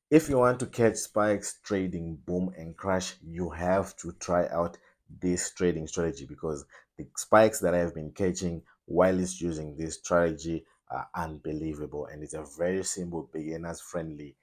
If you want to catch spikes trading boom and crash, you have to try out this trading strategy, because the spikes that I have been catching while it's using this strategy are unbelievable, and it's a very simple, beginners friendly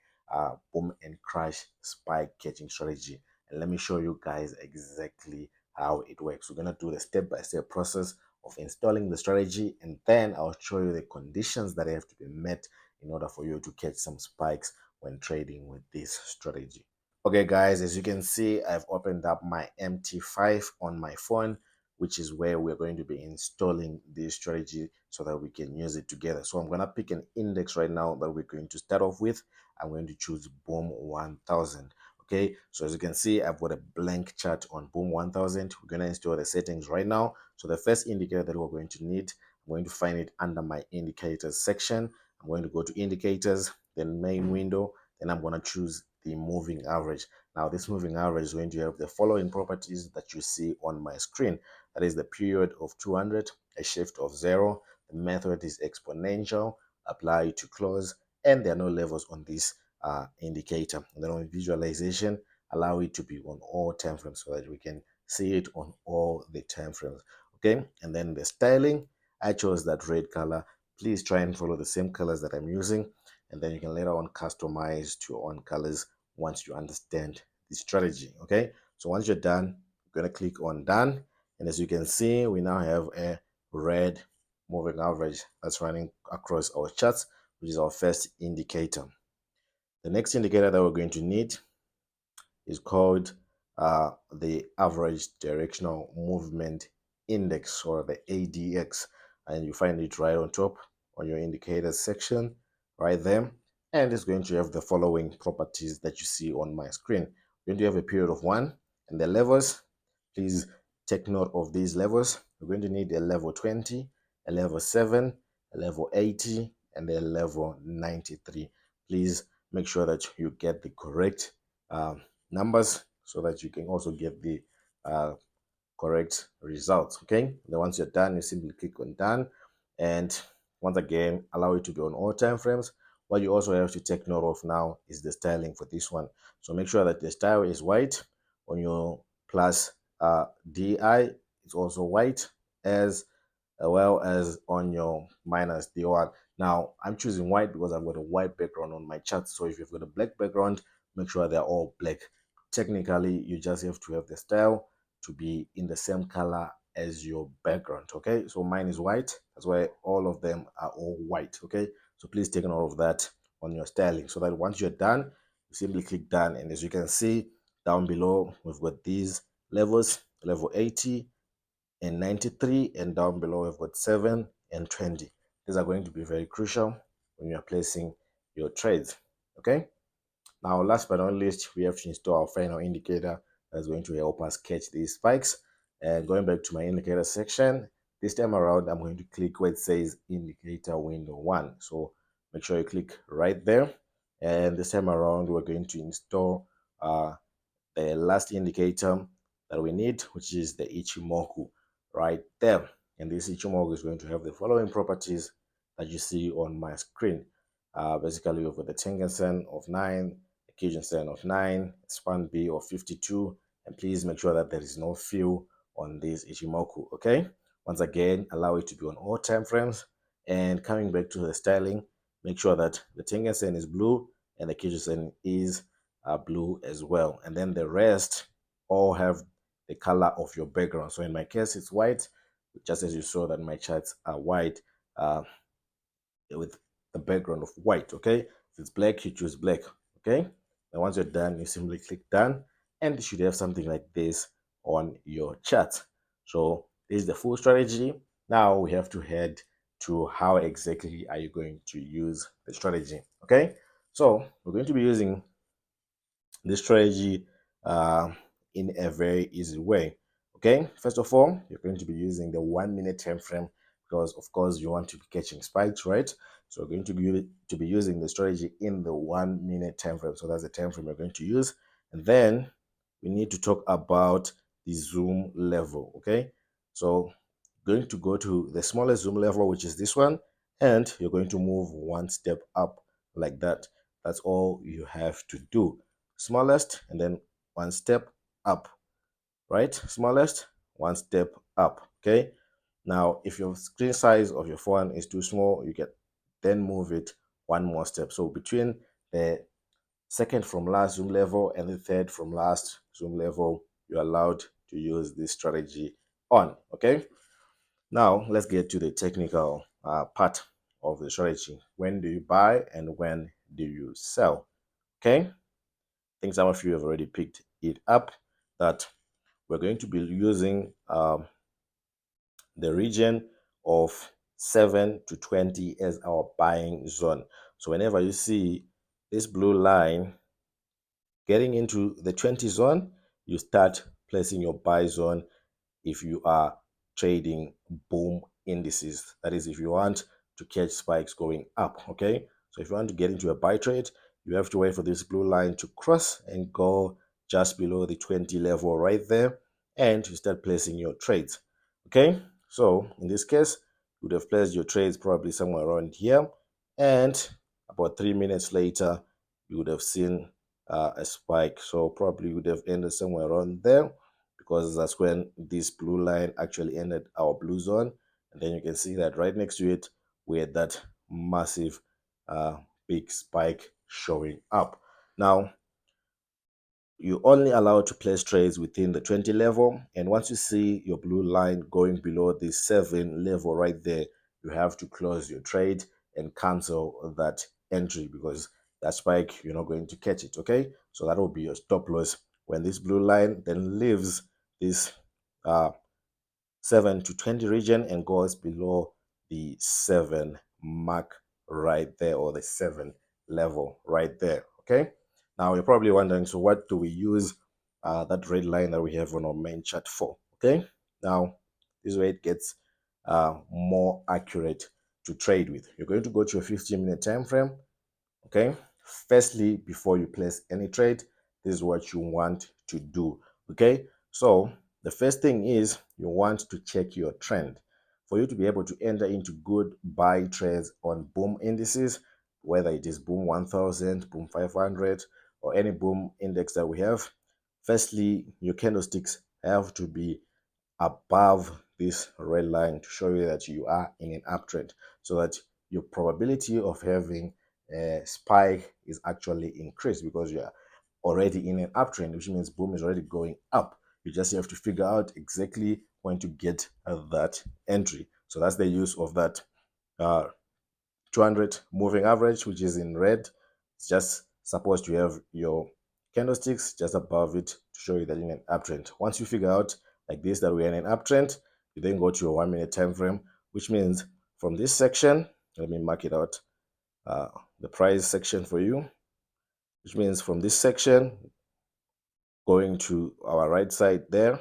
boom and crash spike catching strategy. And let me show you guys exactly how it works. We're going to do the step-by-step process of installing the strategy, and then I'll show you the conditions that have to be met in order for you to catch some spikes when trading with this strategy. Okay guys, as you can see, I've opened up my MT5 on my phone, which is where we're going to be installing this strategy so that we can use it together. So I'm going to pick an index right now that we're going to start off with. I'm going to choose boom 1000. Okay, so as you can see, I've got a blank chart on boom 1000. We're going to install the settings right now. So the first indicator that we're going to need, I'm going to find it under my indicators section. I'm going to go to indicators, then main window, then I'm going to choose the moving average. Now this moving average is going to have the following properties that you see on my screen. That is the period of 200, a shift of 0, the method is exponential, apply to close, and there are no levels on this indicator. And then on visualization, allow it to be on all time frames so that we can see it on all the time frames. Okay, and then the styling, I chose that red color. Please try and follow the same colors that I'm using, and then you can later on customize to your own colors once you understand the strategy. Okay, so once you're done, you're going to click on done, and as you can see, we now have a red moving average that's running across our charts, which is our first indicator. The next indicator that we're going to need is called the average directional movement index, or the ADX, and you find it right on top on your indicators section right there, and it's going to have the following properties that you see on my screen. We're going to have a period of 1, and the levels, please take note of these levels. We're going to need a level 20, a level 7, a level 80, and a level 93. Please make sure that you get the correct numbers so that you can also get the uh, correct results. Okay, then once you're done, you simply click on done, and once again allow it to be on all time frames. What you also have to take note of now is the styling for this one. So make sure that the style is white on your plus DI. It's also white, as well as on your minus D1. Now I'm choosing white because I've got a white background on my chart. So if you've got a black background, make sure they're all black. Technically, you just have to have the style to be in the same color as your background. Okay, so mine is white. That's why all of them are all white. Okay, so please take note of that on your styling, so that once you're done, you simply click done, and as you can see down below, we've got these levels: level 80 and 93, and down below we've got 7 and 20. These are going to be very crucial when you are placing your trades. Okay, now last but not least, we have to install our final indicator that's going to help us catch these spikes. And going back to my indicator section, this time around I'm going to click where it says indicator window 1. So make sure you click right there, and this time around we're going to install the last indicator that we need, which is the Ichimoku right there. And this Ichimoku is going to have the following properties that you see on my screen. Basically, we've got the Tengen-sen of 9, the Kijun-sen of 9, span B of 52, and please make sure that there is no fill on this Ichimoku. Okay, once again, allow it to be on all time frames. And coming back to the styling, make sure that the Tengen-sen is blue and the Kijun-sen is blue as well, and then the rest all have the color of your background. So in my case it's white, just as you saw that my charts are white uh, with the background of white. Okay, if it's black, you choose black. Okay, and once you're done, you simply click done, and you should have something like this on your chart. So this is the full strategy. Now we have to head to how exactly are you going to use the strategy. Okay, so we're going to be using this strategy uh, in a very easy way. Okay, first of all, you're going to be using the 1 minute time frame, because of course you want to be catching spikes, right? So we're going to be using the strategy in the 1 minute time frame. So that's the time frame we're going to use, and then we need to talk about the zoom level. Okay, so going to go to the smallest zoom level, which is this one, and you're going to move one step up like that. That's all you have to do. Smallest and then one step up, right? Smallest, one step up, okay? Now, if your screen size of your phone is too small, you can then move it one more step. So between the second from last zoom level and the third from last zoom level, you're allowed to use this strategy on, okay? Now, let's get to the technical part of the strategy. When do you buy and when do you sell? Okay, I think some of you have already picked it up that we're going to be using the region of 7 to 20 as our buying zone. So whenever you see this blue line getting into the 20 zone, you start placing your buy zone if you are trading boom indices. That is, if you want to catch spikes going up, okay? So if you want to get into a buy trade, you have to wait for this blue line to cross and go just below the 20 level right there, and you start placing your trades, okay? So in this case, you would have placed your trades probably somewhere around here, and about 3 minutes later, you would have seen a spike. So probably would have ended somewhere around there, because that's when this blue line actually ended our blue zone. And then you can see that right next to it, we had that massive big spike showing up. Now, you're only allowed to place trades within the 20 level. And once you see your blue line going below the 7 level right there, you have to close your trade and cancel that entry, because that spike, you're not going to catch it, okay? So that will be your stop loss when this blue line then leaves this uh, 7 to 20 region and goes below the 7 mark right there, or the 7 level right there, okay? Now you're probably wondering, so what do we use that red line that we have on our main chart for? Okay, now this way it gets more accurate to trade with. You're going to go to a 15-minute time frame. Okay, firstly, before you place any trade, this is what you want to do. Okay, so the first thing is you want to check your trend. For you to be able to enter into good buy trades on boom indices, whether it is boom 1000, boom 500, or any boom index that we have, firstly, your candlesticks have to be above this red line to show you that you are in an uptrend, so that your probability of having a spike is actually increased, because you are already in an uptrend, which means boom is already going up. You just have to figure out exactly when to get that entry. So that's the use of that uh, 200 moving average, which is in red. It's just supposed to have your candlesticks just above it to show you that you're in an uptrend. Once you figure out like this that we're in an uptrend, you then go to your 1 minute time frame, which means from this section, let me mark it out, the price section for you, which means from this section going to our right side there,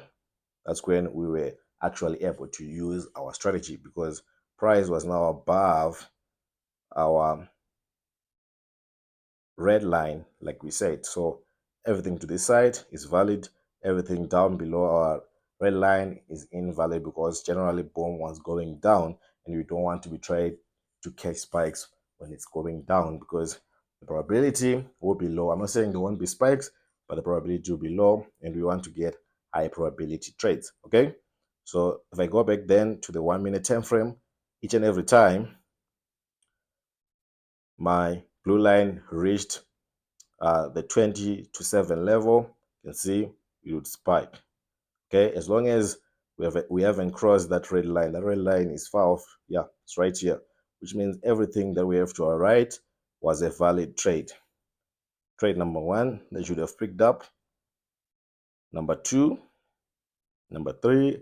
that's when we were actually able to use our strategy, because price was now above our red line, like we said. So everything to this side is valid. Everything down below our red line is invalid, because generally boom was going down, and you don't want to be trying to catch spikes when it's going down, because the probability will be low. I'm not saying there won't be spikes, but the probability will be low, and we want to get high probability trades. Okay, so if I go back then to the 1 minute time frame, each and every time my blue line reached the 20 to 7 level, you can see it would spike. Okay, as long as we haven't crossed that red line. That red line is far off. Yeah, it's right here, which means everything that we have to our right was a valid trade. Trade number one, they should have picked up. Number two, number three.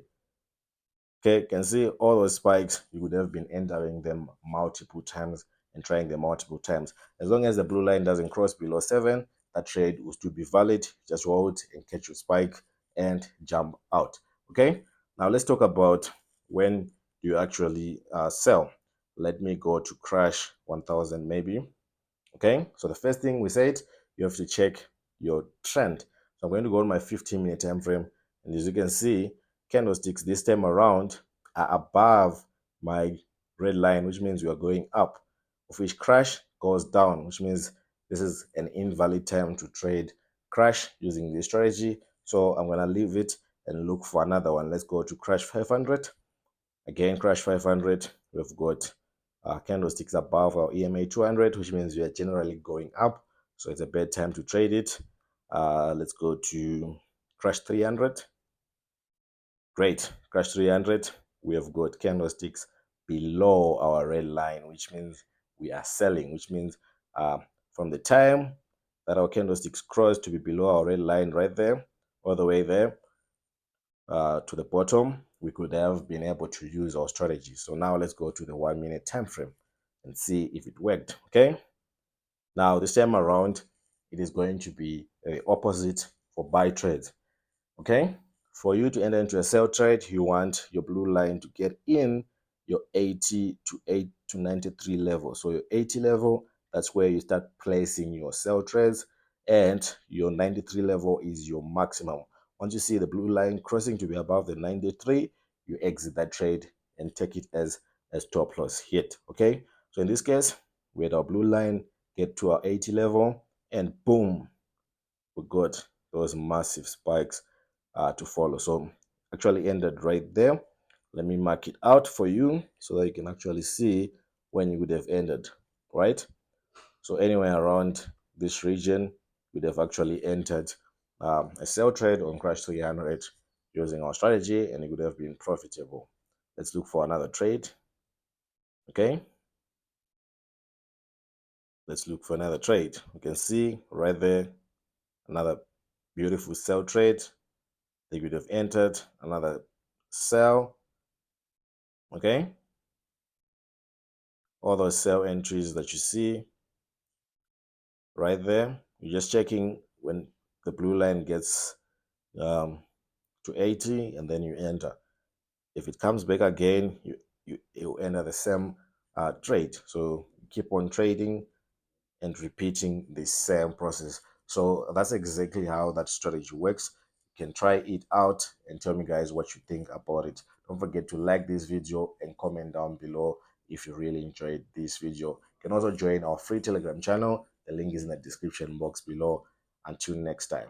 Okay, you can see all those spikes, you would have been entering them multiple times and trying them multiple times. As long as the blue line doesn't cross below 7, that trade will still be valid. Just hold and catch your spike and jump out. Okay, now let's talk about when you actually sell. Let me go to crash 1000 maybe. Okay, so the first thing we said, you have to check your trend. So I'm going to go on my 15-minute time frame, and as you can see, candlesticks this time around are above my red line, which means we are going up, of which crash goes down, which means This is an invalid time to trade crash using this strategy. So I'm going to leave it and look for another one. Let's go to crash 500. Again, crash 500. We've got candlesticks above our EMA 200, which means we are generally going up. So it's a bad time to trade it. Let's go to crash 300. Great, crash 300. We have got candlesticks below our red line, which means we are selling, which means from the time that our candlesticks cross to be below our red line right there, all the way there to the bottom, we could have been able to use our strategy. So now let's go to the 1 minute time frame and see if it worked. Okay. Now this time around, it is going to be the opposite for buy trades. Okay, for you to enter into a sell trade, you want your blue line to get in your 80 to 8 to 93 level. So your 80 level, that's where you start placing your sell trades, and your 93 level is your maximum. Once you see the blue line crossing to be above the 93, you exit that trade and take it as a stop loss hit. Okay, so in this case, we had our blue line get to our 80 level, and boom, we got those massive spikes to follow. So actually ended right there. Let me mark it out for you so that you can actually see when you would have ended, right? So anywhere around this region, you'd have actually entered a sell trade on crash 300 using our strategy, and it would have been profitable. Let's look for another trade. Okay, let's look for another trade. You can see right there another beautiful sell trade. They would have entered another sell. Okay, all those sell entries that you see right there, you're just checking when the blue line gets to 80, and then you enter. If it comes back again, you enter the same trade. So keep on trading and repeating the same process. So that's exactly how that strategy works. You can try it out and tell me guys what you think about it. Don't forget to like this video and comment down below if you really enjoyed this video. You can also join our free Telegram channel. The link is in the description box below. Until next time.